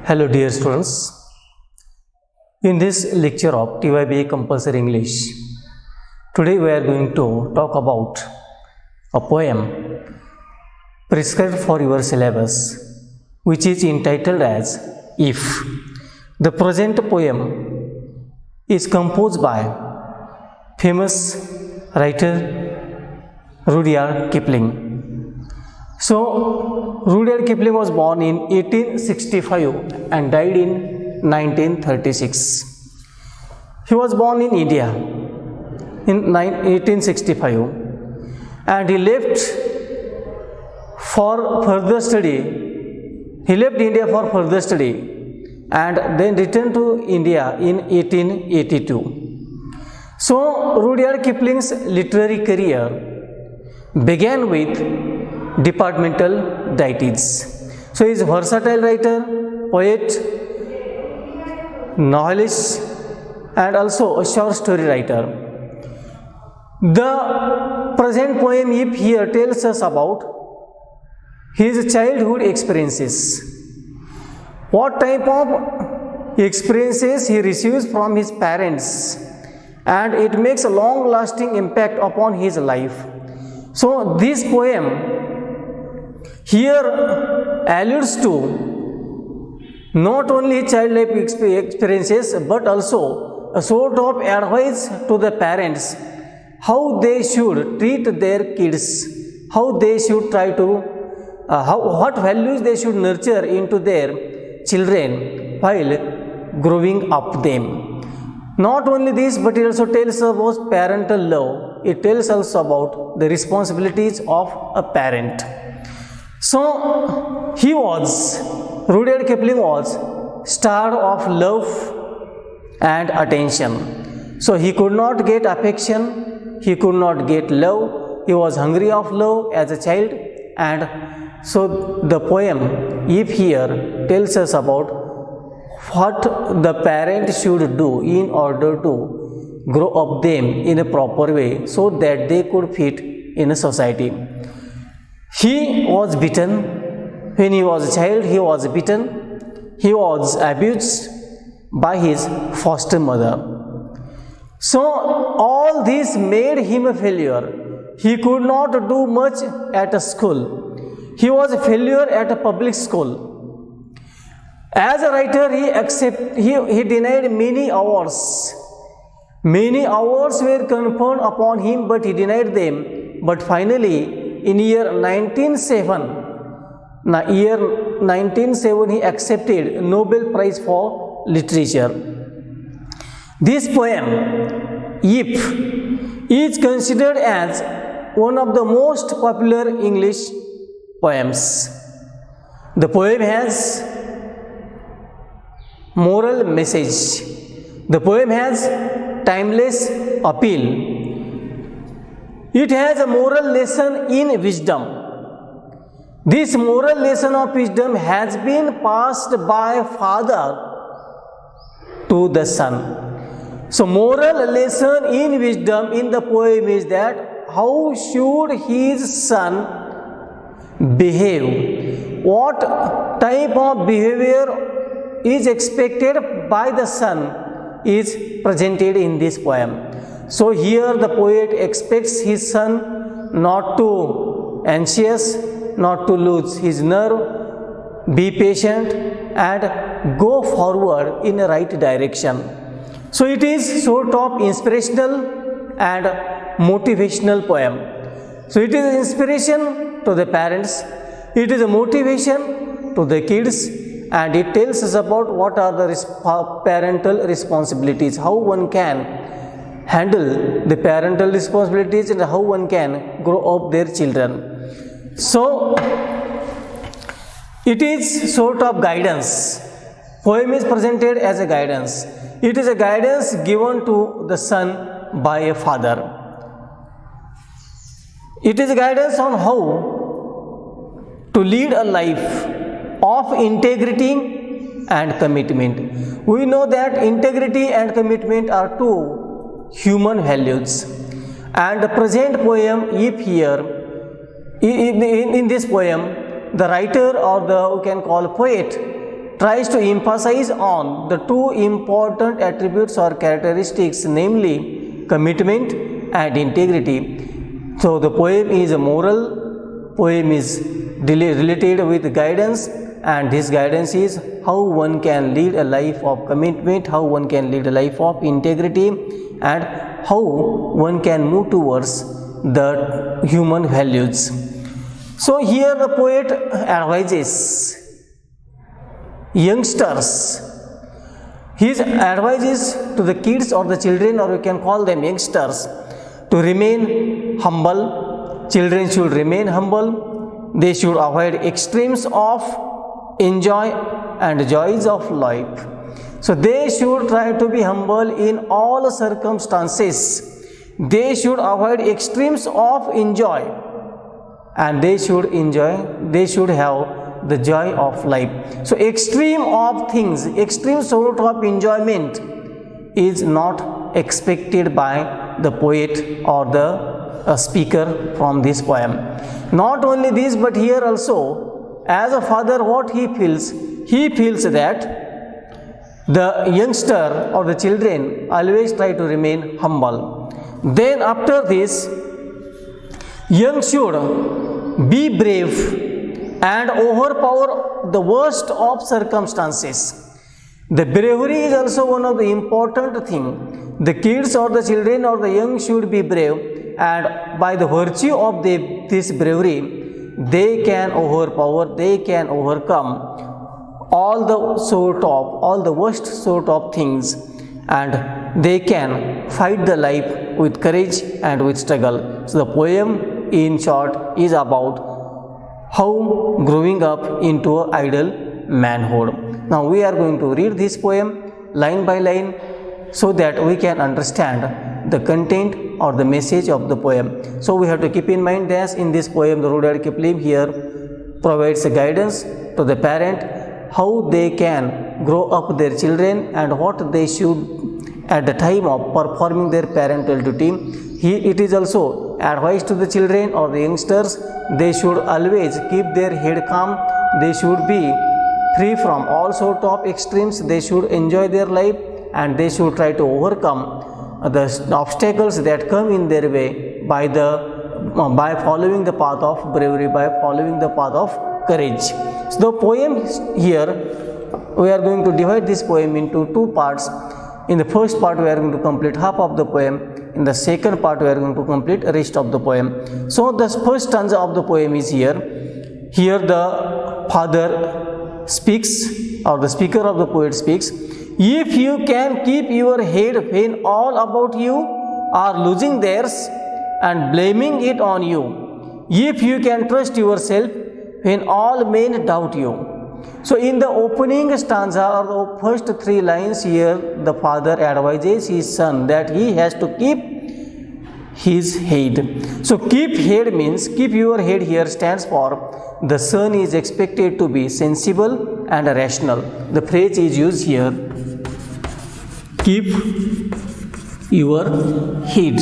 Hello dear students, in this lecture of TYBA Compulsory English, today we are going to talk about a poem prescribed for your syllabus which is entitled as If. The present poem is composed by famous writer Rudyard Kipling. So, Rudyard Kipling was born in 1865 and died in 1936. He was born in India in 1865 and he left for further study. He left India for further study and then returned to India in 1882. So, Rudyard Kipling's literary career began with departmental deities. So he is a versatile writer, poet, novelist and also a short story writer. The present poem If here tells us about his childhood experiences. What type of experiences he receives from his parents, and it makes a long lasting impact upon his life. So this poem here alludes to not only child life experiences but also a sort of advice to the parents how they should treat their kids, how they should try to what values they should nurture into their children while growing up them. Not only this, but it also tells about parental love. It tells also about the responsibilities of a parent. So, Rudyard Kipling was star of love and attention. So, he could not get affection, he could not get love, he was hungry of love as a child, and so the poem If here tells us about what the parent should do in order to grow up them in a proper way so that they could fit in a society. He was beaten when he was a child. He was beaten. He was abused by his foster mother. So all this made him a failure. He could not do much at a school. He was a failure at a public school. As a writer, he denied many awards. Many awards were conferred upon him, but he denied them. But finally, in year 1907, he accepted Nobel Prize for Literature. This poem, If, is considered as one of the most popular English poems. The poem has moral message. The poem has timeless appeal. It has a moral lesson in wisdom. This moral lesson of wisdom has been passed by father to the son. So moral lesson in wisdom in the poem is that how should his son behave? What type of behavior is expected by the son is presented in this poem. So here the poet expects his son not to anxious, not to lose his nerve, be patient and go forward in the right direction. So it is sort of inspirational and motivational poem. So it is inspiration to the parents, it is a motivation to the kids, and it tells us about what are the parental responsibilities, how one can handle the parental responsibilities and how one can grow up their children. So, it is sort of guidance. Poem is presented as a guidance. It is a guidance given to the son by a father. It is a guidance on how to lead a life of integrity and commitment. We know that integrity and commitment are two human values, and the present poem If here, in this poem, the writer or the we can call poet tries to emphasize on the two important attributes or characteristics, namely commitment and integrity. So the poem is a moral poem, is related with guidance, and this guidance is how one can lead a life of commitment, how one can lead a life of integrity, and how one can move towards the human values. So here the poet advises youngsters. His advice is to the kids or the children, or we can call them youngsters, to remain humble. Children should remain humble. They should avoid extremes of enjoy and joys of life. So they should try to be humble in all circumstances. They should avoid extremes of enjoy, and they should have the joy of life. So extreme of things, extreme sort of enjoyment is not expected by the poet or the speaker from this poem. Not only this, but here also, as a father, what he feels that the youngster or the children always try to remain humble. Then after this, young should be brave and overpower the worst of circumstances. The bravery is also one of the important thing. The kids or the children or the young should be brave, and by the virtue of this bravery, they can overpower, they can overcome all the worst sort of things, and they can fight the life with courage and with struggle. So the poem in short is about how growing up into an ideal manhood. Now we are going to read this poem line by line so that we can understand the content or the message of the poem. So we have to keep in mind that in this poem the Rudyard Kipling here provides a guidance to the parent how they can grow up their children and what they should at the time of performing their parental duty. It is also advice to the children or the youngsters. They should always keep their head calm. They should be free from all sort of extremes. They should enjoy their life, and they should try to overcome the obstacles that come in their way by following the path of bravery, by following the path of courage. So the poem here, we are going to divide this poem into two parts. In the first part, we are going to complete half of the poem. In the second part, we are going to complete the rest of the poem. So the first stanza of the poem is here. Here the father speaks, or the speaker of the poet speaks. If you can keep your head when all about you are losing theirs and blaming it on you, if you can trust yourself when all men doubt you. So in the opening stanza or the first three lines here, the father advises his son that he has to keep his head. So keep head means, keep your head here stands for the son is expected to be sensible and rational. The phrase is used here, keep your head.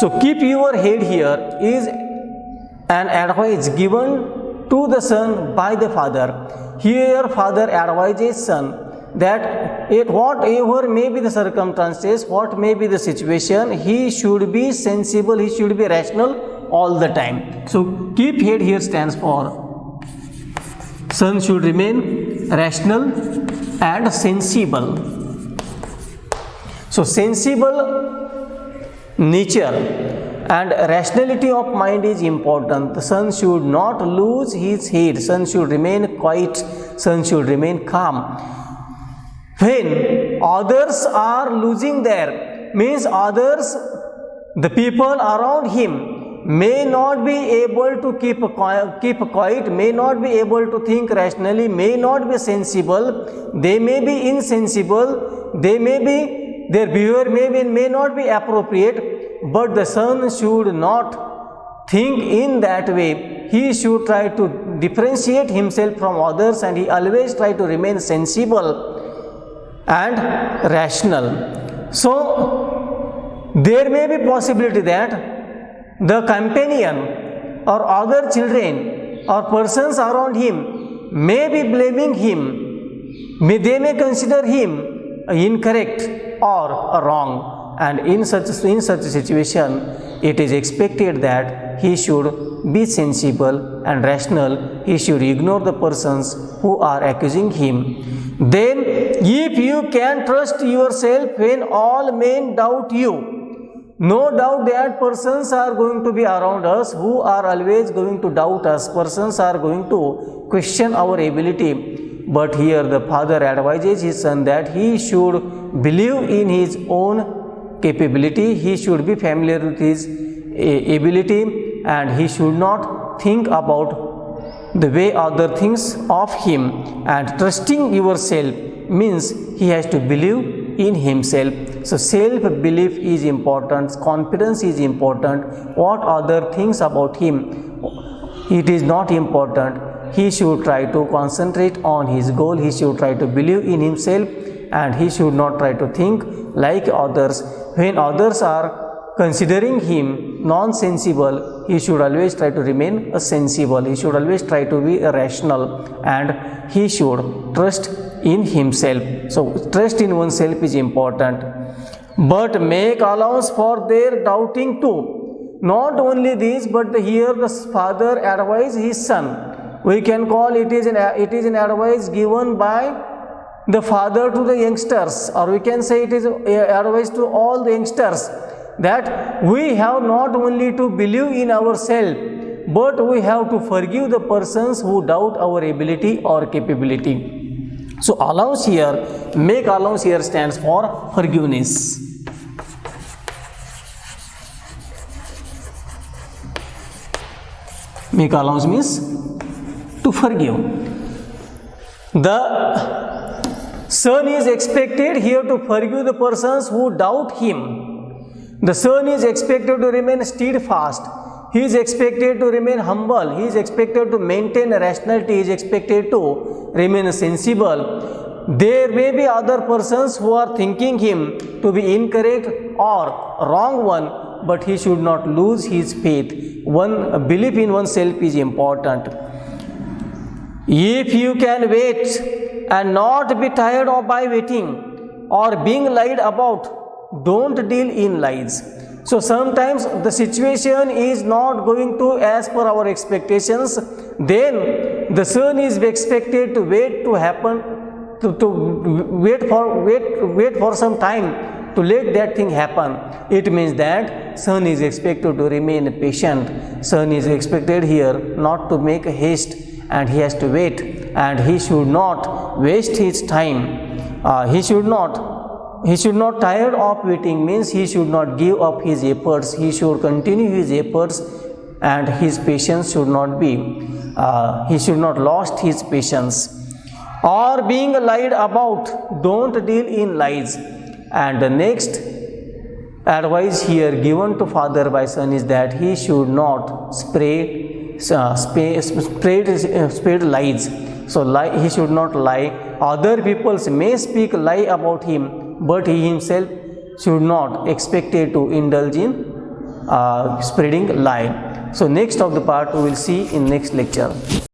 So keep your head here is an advice given to the son by the father. Here father advises son that whatever may be the circumstances, what may be the situation, he should be sensible, he should be rational all the time. So keep head here stands for son should remain rational and sensible. So sensible nature and rationality of mind is important. The son should not lose his head. Son should remain quiet. Son should remain calm. When others are losing their, means others, the people around him may not be able to keep quiet, may not be able to think rationally, may not be sensible, they may be insensible, they may be, their behavior may not be appropriate. But the son should not think in that way. He should try to differentiate himself from others, and he always try to remain sensible and rational. So there may be possibility that the companion or other children or persons around him may be blaming him They may consider him incorrect or wrong, and in such a situation, it is expected that he should be sensible and rational. He should ignore the persons who are accusing him. Then, if you can trust yourself when all men doubt you, no doubt that persons are going to be around us who are always going to doubt us. Persons are going to question our ability. But here the father advises his son that he should believe in his own capability. He should be familiar with his ability, and he should not think about the way other thinks of him. And trusting yourself means he has to believe in himself. So self-belief is important, confidence is important. What other thinks about him, it is not important. He should try to concentrate on his goal. He should try to believe in himself, and he should not try to think like others. When others are considering him non-sensible, he should always try to remain sensible. He should always try to be rational, and he should trust in himself. So trust in oneself is important. But make allowance for their doubting too. Not only this, but here the father advises his son. We can call it is an advice given by the father to the youngsters, or we can say it is advice to all the youngsters, that we have not only to believe in ourselves, but we have to forgive the persons who doubt our ability or capability. So allowance here, make allowance here stands for forgiveness. Make allowance means to forgive. The son is expected here to forgive the persons who doubt him. The son is expected to remain steadfast. He is expected to remain humble. He is expected to maintain rationality. He is expected to remain sensible. There may be other persons who are thinking him to be incorrect or wrong one, but he should not lose his faith. One belief in oneself is important. If you can wait and not be tired of by waiting or being lied about, don't deal in lies. So sometimes the situation is not going to as per our expectations, then the son is expected to wait to happen, wait for some time to let that thing happen. It means that son is expected to remain patient. Son is expected here not to make haste, and he has to wait, and he should not waste his time. He should not tired of waiting, means he should not give up his efforts. He should continue his efforts, and his patience should not be, he should not lost his patience. Or being lied about, don't deal in lies. And the next advice here given to father by son is that he should not spread lies. So he should not lie. Other people may speak lie about him, but he himself should not expected to indulge in spreading lie. So next of the part we will see in next lecture.